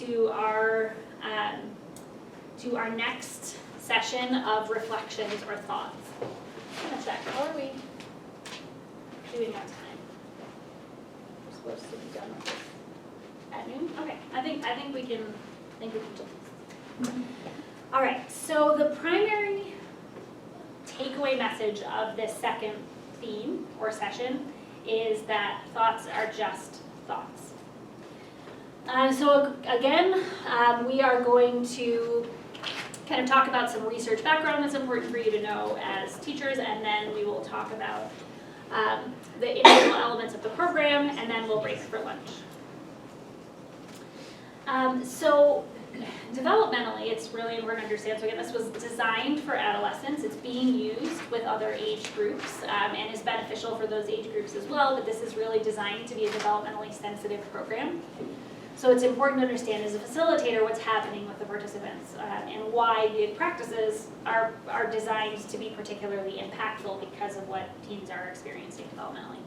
to our next session of reflections or thoughts. I'm gonna check, how are we doing on time? We're supposed to be done with this at noon? Okay, I think we can do this. All right, so the primary takeaway message of this second theme or session is that thoughts are just thoughts. So again, we are going to kind of talk about some research background that's important for you to know as teachers, and then we will talk about the individual elements of the program, and then we'll break for lunch. So developmentally, it's really important to understand, so again, this was designed for adolescents. It's being used with other age groups and is beneficial for those age groups as well, but this is really designed to be a developmentally sensitive program. So it's important to understand as a facilitator what's happening with the participants and why the practices are designed to be particularly impactful because of what teens are experiencing developmentally.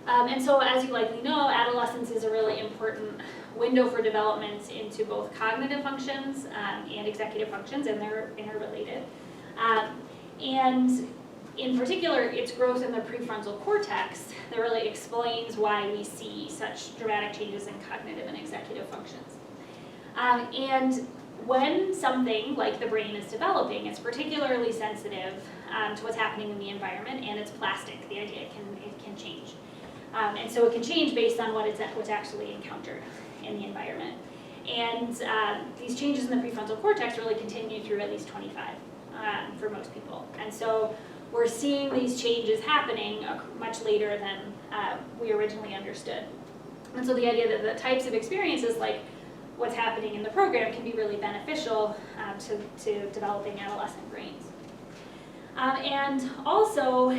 And so as you likely know, adolescence is a really important window for development into both cognitive functions and executive functions, and they're interrelated. And in particular, its growth in the prefrontal cortex that really explains why we see such dramatic changes in cognitive and executive functions. And when something like the brain is developing, it's particularly sensitive to what's happening in the environment, and it's plastic. The idea it can change. And so it can change based on what's actually encountered in the environment. And these changes in the prefrontal cortex really continue through at least 25 for most people. And so we're seeing these changes happening much later than we originally understood. And so the idea that the types of experiences like what's happening in the program can be really beneficial to developing adolescent brains. And also,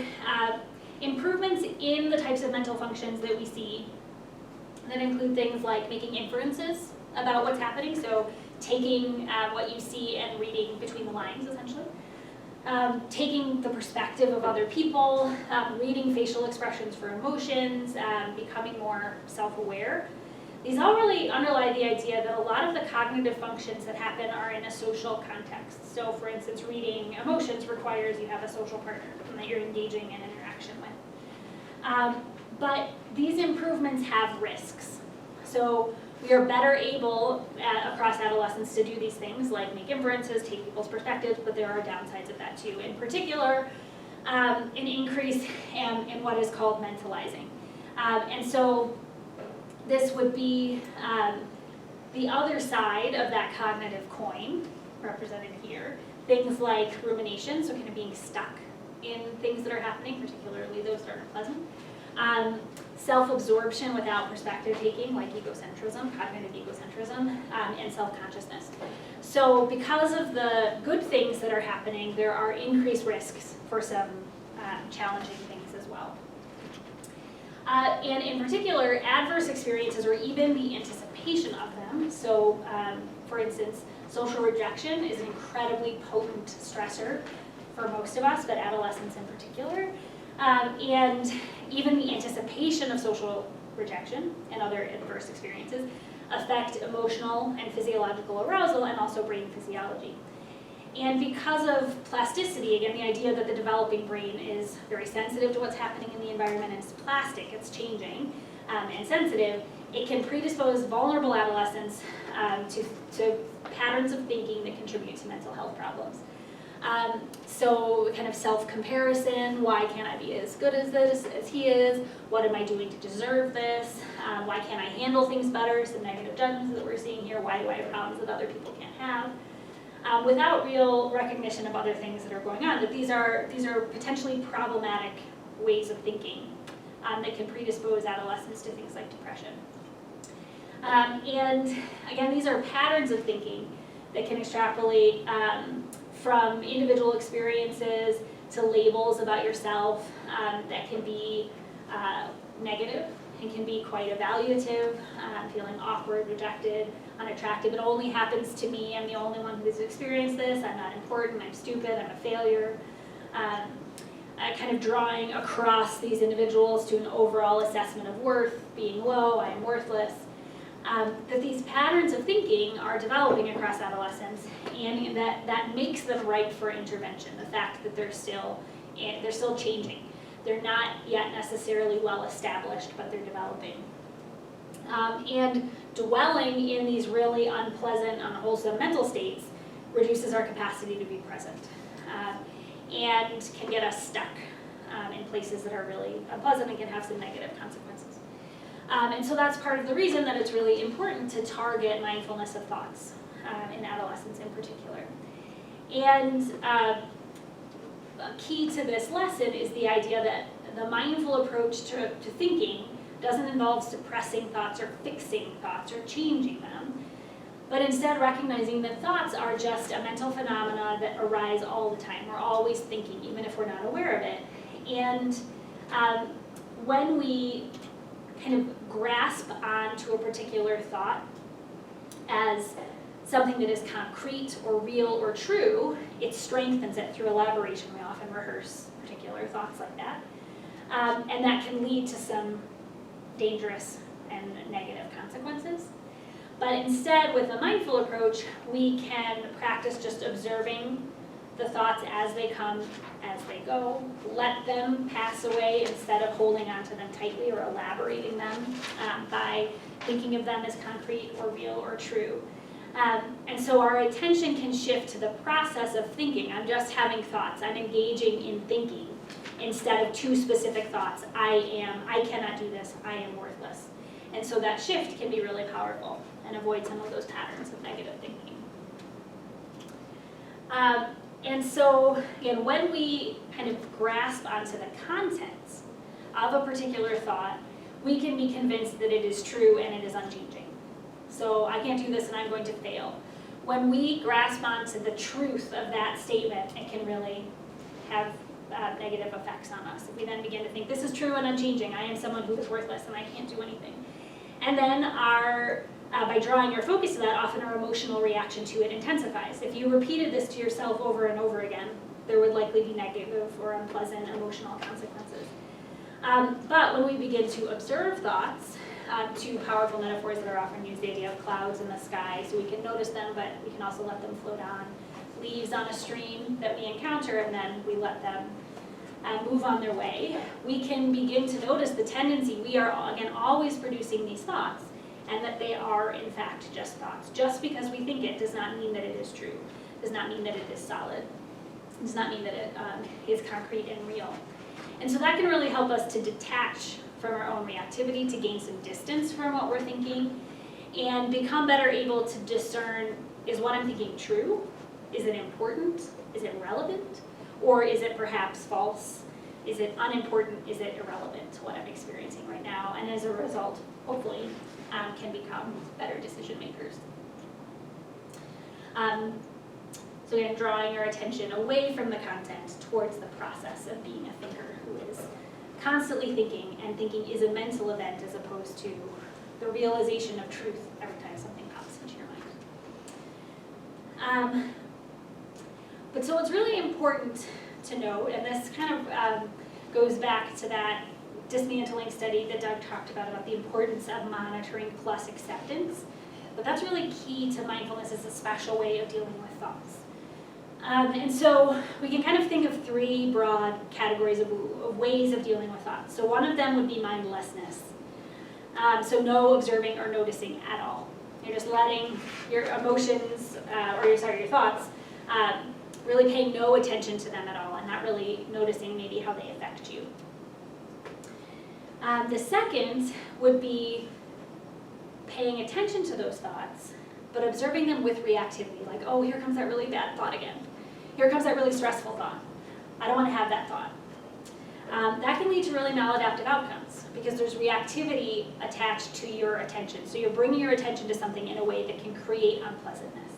improvements in the types of mental functions that we see that include things like making inferences about what's happening, so taking what you see and reading between the lines, essentially. Taking the perspective of other people, reading facial expressions for emotions, becoming more self-aware. These all really underlie the idea that a lot of the cognitive functions that happen are in a social context. So for instance, reading emotions requires you have a social partner that you're engaging in interaction with. But these improvements have risks. So we are better able across adolescence to do these things like make inferences, take people's perspectives, but there are downsides of that too. In particular, an increase in what is called mentalizing. And so this would be the other side of that cognitive coin, represented here. Things like rumination, so kind of being stuck in things that are happening, particularly those that aren't pleasant. Self-absorption without perspective taking, like egocentrism, cognitive egocentrism, and self-consciousness. So because of the good things that are happening, there are increased risks for some challenging things as well. And in particular, adverse experiences or even the anticipation of them. So for instance, social rejection is an incredibly potent stressor for most of us, but adolescents in particular. And even the anticipation of social rejection and other adverse experiences affect emotional and physiological arousal and also brain physiology. And because of plasticity, again, the idea that the developing brain is very sensitive to what's happening in the environment, and it's plastic, it's changing, and sensitive, it can predispose vulnerable adolescents to patterns of thinking that contribute to mental health problems. So kind of self-comparison, why can't I be as good as this as he is? What am I doing to deserve this? Why can't I handle things better? Some negative judgments that we're seeing here. Why do I have problems that other people can't have? Without real recognition of other things that are going on, that these are potentially problematic ways of thinking that can predispose adolescents to things like depression. And again, these are patterns of thinking that can extrapolate from individual experiences to labels about yourself that can be negative and can be quite evaluative, feeling awkward, rejected, unattractive. It only happens to me. I'm the only one who's experienced this. I'm not important. I'm stupid. I'm a failure. Kind of drawing across these individuals to an overall assessment of worth, being low, I'm worthless. that these patterns of thinking are developing across adolescence, and that makes them ripe for intervention. The fact that they're still changing. They're not yet necessarily well established, but they're developing. And dwelling in these really unpleasant, unwholesome mental states reduces our capacity to be present, and can get us stuck in places that are really unpleasant and can have some negative consequences. And so that's part of the reason that it's really important to target mindfulness of thoughts in adolescence in particular. And a key to this lesson is the idea that the mindful approach to thinking doesn't involve suppressing thoughts or fixing thoughts or changing them, but instead recognizing that thoughts are just a mental phenomena that arise all the time. We're always thinking, even if we're not aware of it. And when we kind of grasp onto a particular thought as something that is concrete or real or true, it strengthens it through elaboration. We often rehearse particular thoughts like that. And that can lead to some dangerous and negative consequences. But instead, with a mindful approach, we can practice just observing the thoughts as they come, as they go, let them pass away instead of holding on to them tightly or elaborating them by thinking of them as concrete or real or true. And so our attention can shift to the process of thinking. I'm just having thoughts. I'm engaging in thinking instead of two specific thoughts. I cannot do this. I am worthless. And so that shift can be really powerful and avoid some of those patterns of negative thinking. And so, again, when we kind of grasp onto the contents of a particular thought, we can be convinced that it is true and it is unchanging. So I can't do this and I'm going to fail. When we grasp onto the truth of that statement, it can really have negative effects on us. If we then begin to think, this is true and unchanging, I am someone who is worthless and I can't do anything. And then by drawing your focus to that, often our emotional reaction to it intensifies. If you repeated this to yourself over and over again, there would likely be negative or unpleasant emotional consequences. But when we begin to observe thoughts, two powerful metaphors that are often used, the idea of clouds in the sky, so we can notice them, but we can also let them float on. Leaves on a stream that we encounter, and then we let them move on their way. We can begin to notice the tendency. We are, again, always producing these thoughts, and that they are, in fact, just thoughts. Just because we think it does not mean that it is true, does not mean that it is solid, does not mean that it is concrete and real. And so that can really help us to detach from our own reactivity, to gain some distance from what we're thinking, and become better able to discern, is what I'm thinking true? Is it important? Is it relevant? Or is it perhaps false? Is it unimportant? Is it irrelevant to what I'm experiencing right now? And as a result, hopefully, can become better decision makers. So again, drawing your attention away from the content towards the process of being a thinker who is constantly thinking, and thinking is a mental event as opposed to the realization of truth every time something pops into your mind. But so it's really important to note, and this kind of goes back to that dismantling study that Doug talked about the importance of monitoring plus acceptance. But that's really key to mindfulness as a special way of dealing with thoughts. And so we can kind of think of three broad categories of ways of dealing with thoughts. So one of them would be mindlessness. So no observing or noticing at all. You're just letting your emotions, your thoughts, really paying no attention to them at all and not really noticing maybe how they affect you. The second would be paying attention to those thoughts, but observing them with reactivity, like, oh, here comes that really bad thought again. Here comes that really stressful thought. I don't want to have that thought. That can lead to really maladaptive outcomes because there's reactivity attached to your attention. So you're bringing your attention to something in a way that can create unpleasantness.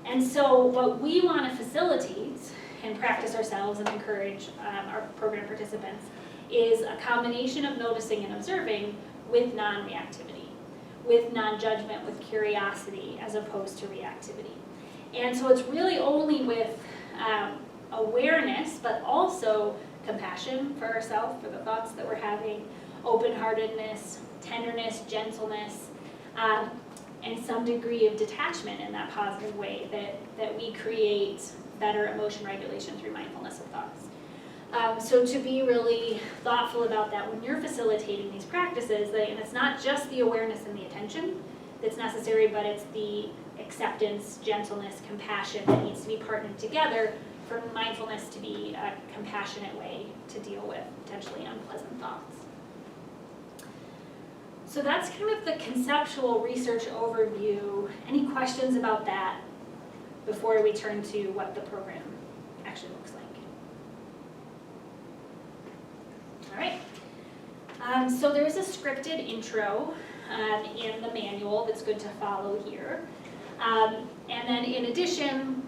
And so what we want to facilitate and practice ourselves and encourage our program participants is a combination of noticing and observing with non-reactivity, with non-judgment, with curiosity, as opposed to reactivity. And so it's really only with awareness, but also compassion for ourselves, for the thoughts that we're having, open-heartedness, tenderness, gentleness, and some degree of detachment in that positive way, that we create better emotion regulation through mindfulness of thoughts. So to be really thoughtful about that when you're facilitating these practices, and it's not just the awareness and the attention that's necessary, but it's the acceptance, gentleness, compassion that needs to be partnered together for mindfulness to be a compassionate way to deal with potentially unpleasant thoughts. So that's kind of the conceptual research overview. Any questions about that before we turn to what the program actually looks like? All right. So there's a scripted intro in the manual that's good to follow here. And then in addition,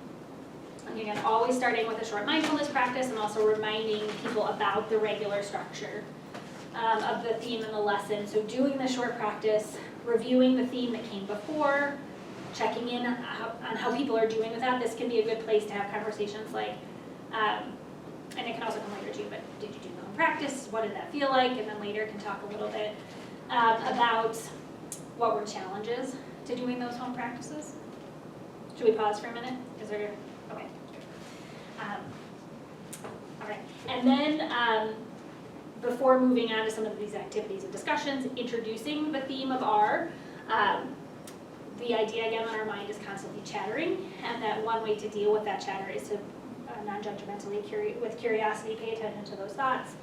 again, always starting with a short mindfulness practice and also reminding people about the regular structure of the theme and the lesson. So doing the short practice, reviewing the theme that came before, checking in on how people are doing with that. This can be a good place to have conversations like, and it can also come later too, but did you do the home practice? What did that feel like? And then later can talk a little bit about what were challenges to doing those home practices. Should we pause for a minute? Is there, okay. All right, and then before moving on to some of these activities and discussions, introducing the theme of R. The idea, again, when our mind is constantly chattering, and that one way to deal with that chatter is to non-judgmentally, with curiosity, pay attention to those thoughts.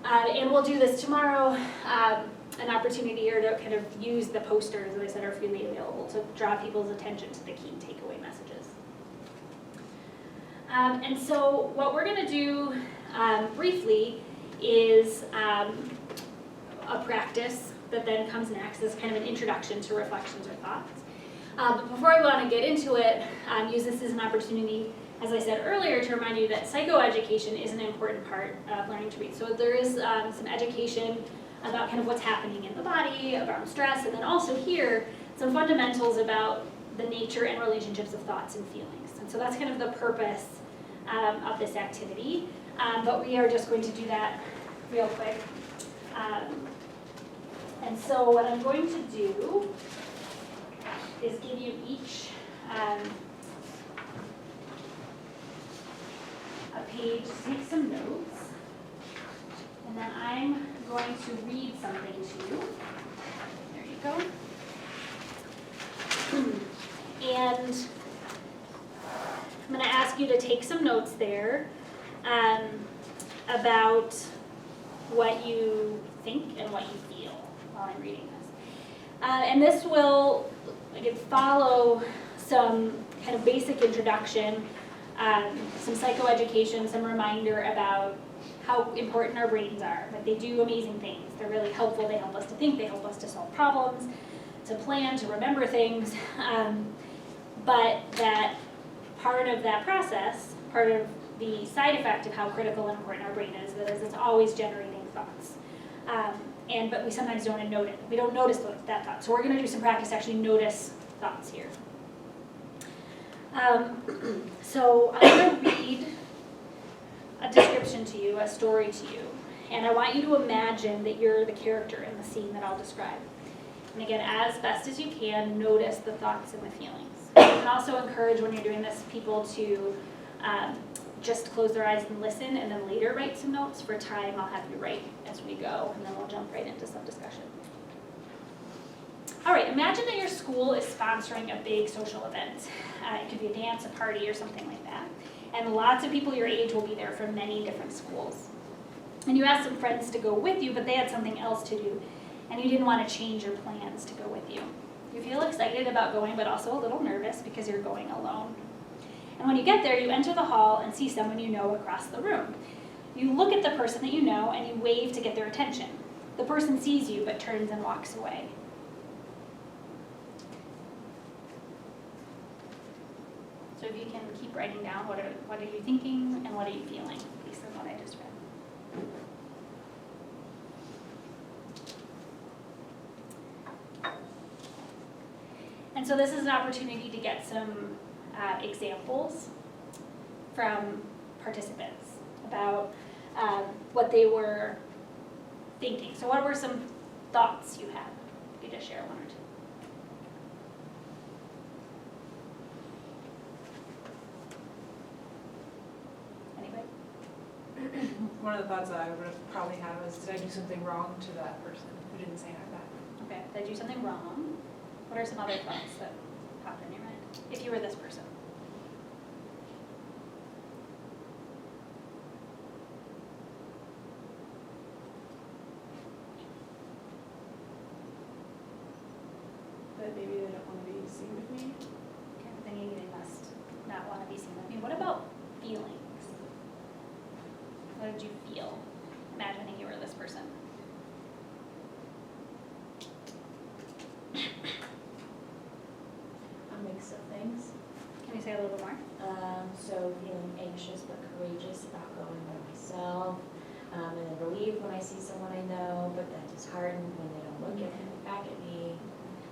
And we'll do this tomorrow, an opportunity here to kind of use the posters, as I said, are freely available to draw people's attention to the key takeaway messages. And so what we're going to do briefly is a practice that then comes next as kind of an introduction to reflections or thoughts. But before I want to get into it, use this as an opportunity, as I said earlier, to remind you that psychoeducation is an important part of learning to read. So there is some education about kind of what's happening in the body, around stress, and then also here, some fundamentals about the nature and relationships of thoughts and feelings. And so that's kind of the purpose of this activity. But we are just going to do that real quick. And so what I'm going to do is give you each a page to take some notes. And then I'm going to read something to you. There you go. And I'm going to ask you to take some notes there about what you think and what you feel while I'm reading this. And this will, again, follow some kind of basic introduction, some psychoeducation, some reminder about how important our brains are, that they do amazing things. They're really helpful. They help us to think. They help us to solve problems, to plan, to remember things. But that part of that process, part of the side effect of how critical and important our brain is, that is it's always generating thoughts. But we sometimes don't notice. We don't notice that thought. So we're going to do some practice to actually notice thoughts here. So I'm going to read a description to you, a story to you. And I want you to imagine that you're the character in the scene that I'll describe. And again, as best as you can, notice the thoughts and the feelings. You can also encourage, when you're doing this, people to just close their eyes and listen, and then later write some notes. For time, I'll have you write as we go, and then we'll jump right into some discussion. All right, imagine that your school is sponsoring a big social event. It could be a dance, a party, or something like that. And lots of people your age will be there from many different schools. And you asked some friends to go with you, but they had something else to do, and you didn't want to change your plans to go with you. You feel excited about going, but also a little nervous because you're going alone. And when you get there, you enter the hall and see someone you know across the room. You look at the person that you know and you wave to get their attention. The person sees you but turns and walks away. So if you can keep writing down what are you thinking and what are you feeling based on what I just read. And so this is an opportunity to get some examples from participants about what they were thinking. So what were some thoughts you had. You just share one or two. Anybody? One of the thoughts that I would have probably had was, did I do something wrong to that person who didn't say hi back? Okay, did I do something wrong? What are some other thoughts that popped in your mind? If you were this person. That maybe they don't want to be seen with me. Okay, then they must not want to be seen with me. What about feelings? What did you feel imagining you were this person? A mix of things. Can you say a little bit more? So feeling anxious but courageous about going by myself, and then relieved when I see someone I know, but then disheartened when they don't look back at me.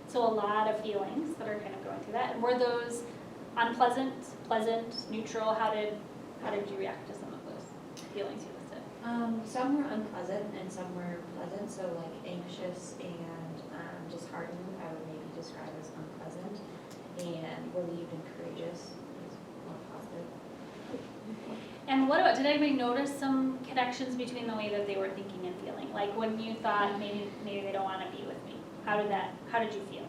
So a lot of feelings that are kind of going through that. And were those unpleasant, pleasant, neutral? How did you react to some of those feelings you listed? Some were unpleasant and some were pleasant. So like anxious and disheartened, I would maybe describe as unpleasant, and relieved and courageous is more positive. And what about, did anybody notice some connections between the way that they were thinking and feeling? Like when you thought maybe they don't want to be with me, how did you feel?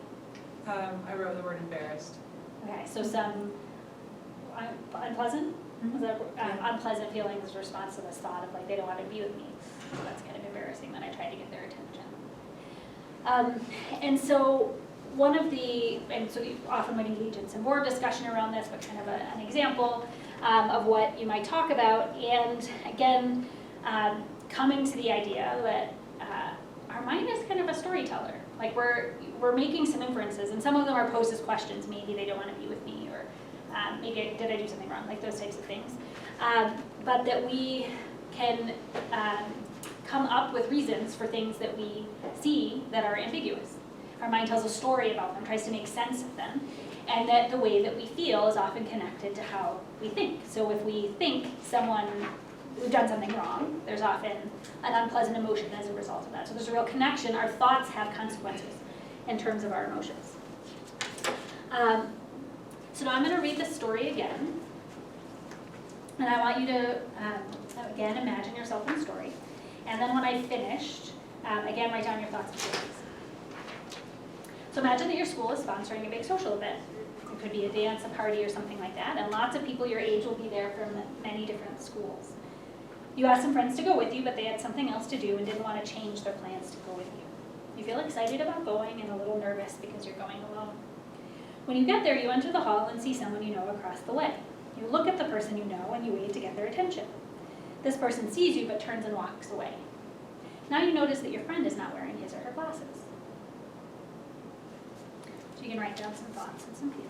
I wrote the word embarrassed. Okay, so some unpleasant? Was that, unpleasant feelings in response to this thought of like they don't want to be with me. So that's kind of embarrassing that I tried to get their attention. And so so you often would engage in some more discussion around this, but kind of an example of what you might talk about. And again, coming to the idea that our mind is kind of a storyteller. Like we're making some inferences, and some of them are posed as questions. Maybe they don't want to be with me, or maybe did I do something wrong? Like those types of things. But that we can come up with reasons for things that we see that are ambiguous. Our mind tells a story about them, tries to make sense of them, and that the way that we feel is often connected to how we think. So if we think we've done something wrong, there's often an unpleasant emotion as a result of that. So there's a real connection. Our thoughts have consequences in terms of our emotions. So now I'm going to read this story again. And I want you to, again, imagine yourself in the story. And then when I've finished, again, write down your thoughts and feelings. So imagine that your school is sponsoring a big social event. It could be a dance, a party, or something like that. And lots of people your age will be there from many different schools. You asked some friends to go with you, but they had something else to do and didn't want to change their plans to go with you. You feel excited about going and a little nervous because you're going alone. When you get there, you enter the hall and see someone you know across the way. You look at the person you know and you wait to get their attention. This person sees you but turns and walks away. Now you notice that your friend is not wearing his or her glasses. So you can write down some thoughts and some feelings.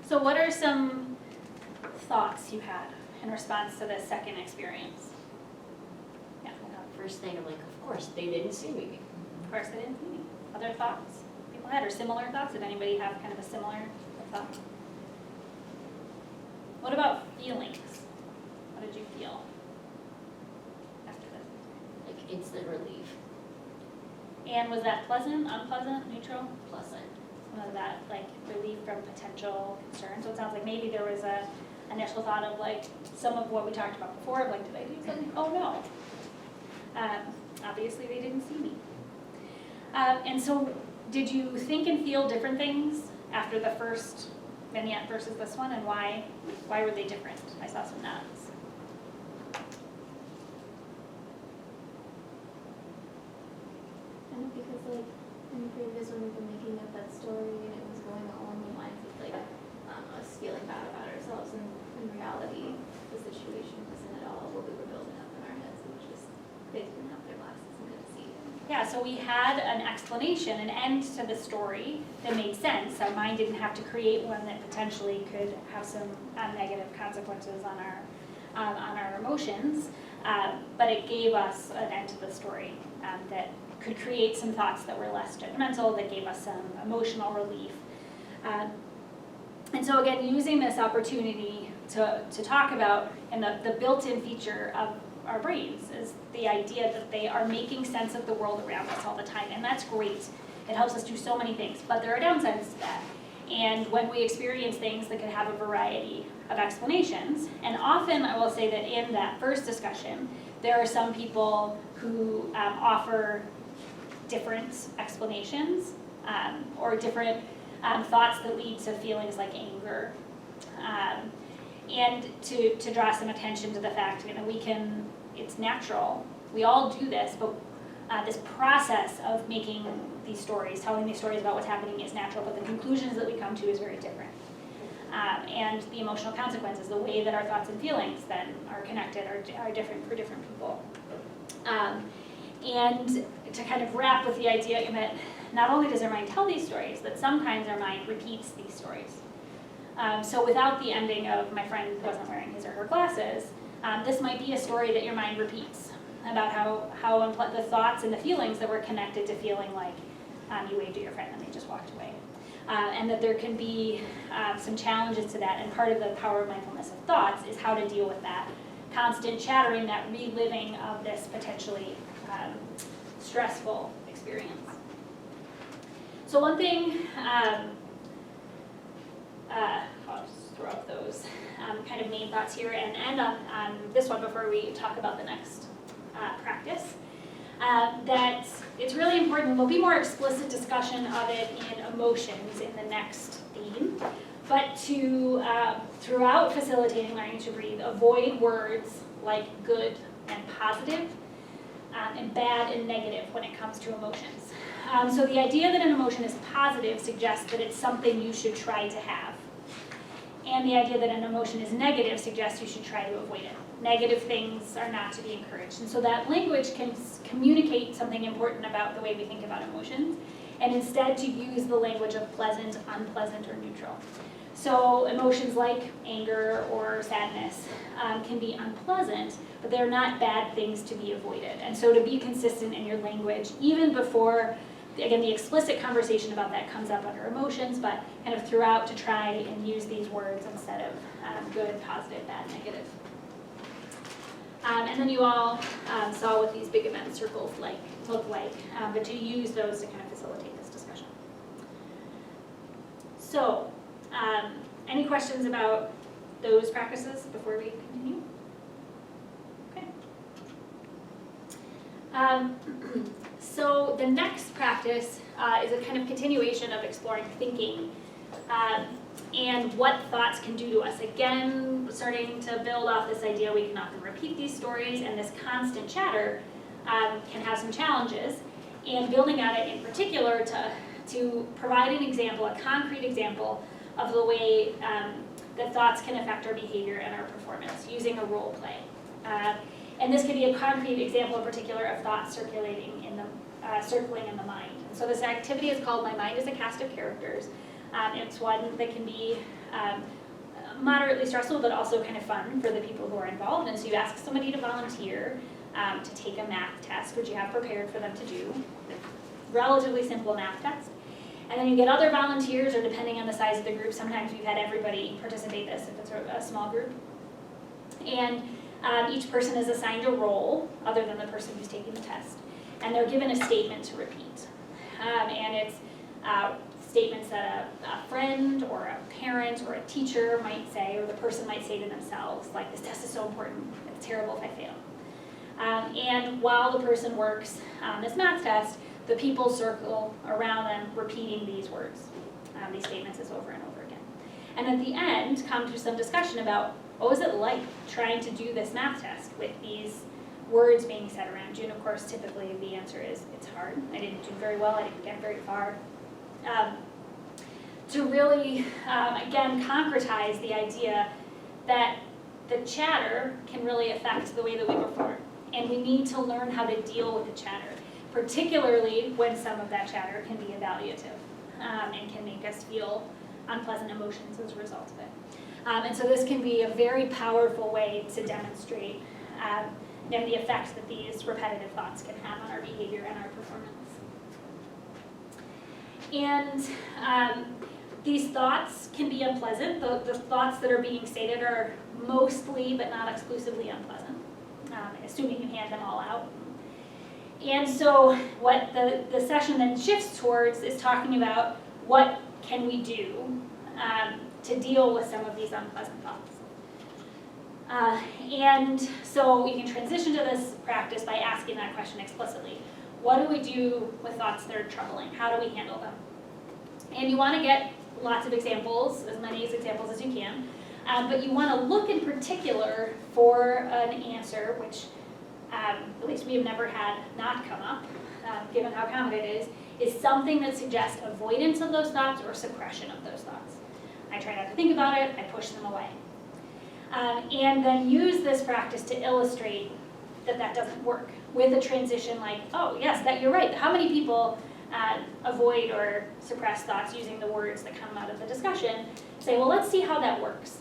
So what are some thoughts you had in response to this second experience? Yeah. First thing, I'm like, of course, they didn't see me. Of course they didn't see me. Other thoughts people had, or similar thoughts? Did anybody have kind of a similar thought? What about feelings? What did you feel after this? Like, instant relief, And was that pleasant, unpleasant, neutral? pleasant. Some of that, like, relief from potential concern. So it sounds like maybe there was a initial thought of, like, some of what we talked about before, of, like, did I do something? Oh, no. Obviously, they didn't see me. And so did you think and feel different things after the first vignette versus this one, and why were they different? I saw some nods. I know because like in the previous one we've been making up that story and it was going along the lines of like us feeling bad about ourselves, and in reality the situation wasn't at all what we were building up in our heads. It was just they didn't have their glasses and couldn't see it. Yeah, so we had an explanation, an end to the story that made sense. Our mind didn't have to create one that potentially could have some negative consequences on our emotions. but it gave us an end to the story that could create some thoughts that were less judgmental, that gave us some emotional relief. And so again, using this opportunity to talk about, and the built-in feature of our brains is the idea that they are making sense of the world around us all the time, and that's great. It helps us do so many things, but there are downsides to that. And when we experience things that could have a variety of explanations, and often I will say that in that first discussion, there are some people who offer different explanations or different thoughts that lead to feelings like anger. And to draw some attention to the fact, it's natural, we all do this, but this process of making these stories, telling these stories about what's happening is natural, but the conclusions that we come to is very different. And the emotional consequences, the way that our thoughts and feelings then are connected are different for different people. And to kind of wrap with the idea that not only does our mind tell these stories, but sometimes our mind repeats these stories. So without the ending of my friend wasn't wearing his or her glasses, this might be a story that your mind repeats about how the thoughts and the feelings that were connected to feeling like you waved at your friend and they just walked away. And that there can be some challenges to that, and part of the power of mindfulness of thoughts is how to deal with that constant chattering, that reliving of this potentially stressful experience. So one thing, I'll just throw up those kind of main thoughts here and end on this one before we talk about the next practice. That it's really important, there'll be more explicit discussion of it in emotions in the next theme, but to, throughout facilitating learning to breathe, avoid words like good and positive and bad and negative when it comes to emotions. So the idea that an emotion is positive suggests that it's something you should try to have. And the idea that an emotion is negative suggests you should try to avoid it. Negative things are not to be encouraged. And so that language can communicate something important about the way we think about emotions, and instead to use the language of pleasant, unpleasant, or neutral. So emotions like anger or sadness can be unpleasant, but they're not bad things to be avoided. And so to be consistent in your language, even before, again, the explicit conversation about that comes up under emotions, but kind of throughout to try and use these words instead of good, positive, bad, negative. And then you all saw what these big event circles look like, but to use those to kind of facilitate this discussion. So, any questions about those practices before we continue? Okay. So the next practice is a kind of continuation of exploring thinking and what thoughts can do to us. Again, starting to build off this idea we can often repeat these stories, and this constant chatter can have some challenges. And building on it in particular to provide an example, a concrete example of the way that thoughts can affect our behavior and our performance using a role play. And this can be a concrete example in particular of thoughts circling in the mind. And so this activity is called My Mind is a Cast of Characters. It's one that can be moderately stressful, but also kind of fun for the people who are involved. And so you ask somebody to volunteer to take a math test, which you have prepared for them to do. Relatively simple math test. And then you get other volunteers, or depending on the size of the group, sometimes we've had everybody participate this if it's a small group. And each person is assigned a role other than the person who's taking the test. And they're given a statement to repeat. And it's statements that a friend or a parent or a teacher might say, or the person might say to themselves, like, this test is so important, it's terrible if I fail. And while the person works on this math test, the people circle around them repeating these words, these statements over and over again. And at the end, come to some discussion about what was it like trying to do this math test with these words being said around you. And of course, typically the answer is, it's hard. I didn't do very well. I didn't get very far. To really, again, concretize the idea that the chatter can really affect the way that we perform. And we need to learn how to deal with the chatter, particularly when some of that chatter can be evaluative and can make us feel unpleasant emotions as a result of it. And so this can be a very powerful way to demonstrate and the effects that these repetitive thoughts can have on our behavior and our performance. And these thoughts can be unpleasant. The thoughts that are being stated are mostly, but not exclusively, unpleasant, assuming you hand them all out. And so what the session then shifts towards is talking about what can we do to deal with some of these unpleasant thoughts. And so you can transition to this practice by asking that question explicitly. What do we do with thoughts that are troubling? How do we handle them? And you want to get lots of examples, as many examples as you can, but you want to look in particular for an answer, which at least we have never had not come up, given how common it is something that suggests avoidance of those thoughts or suppression of those thoughts. I try not to think about it, I push them away. And then use this practice to illustrate that that doesn't work with a transition like, oh yes, that you're right. How many people avoid or suppress thoughts using the words that come out of the discussion? Say, well, let's see how that works.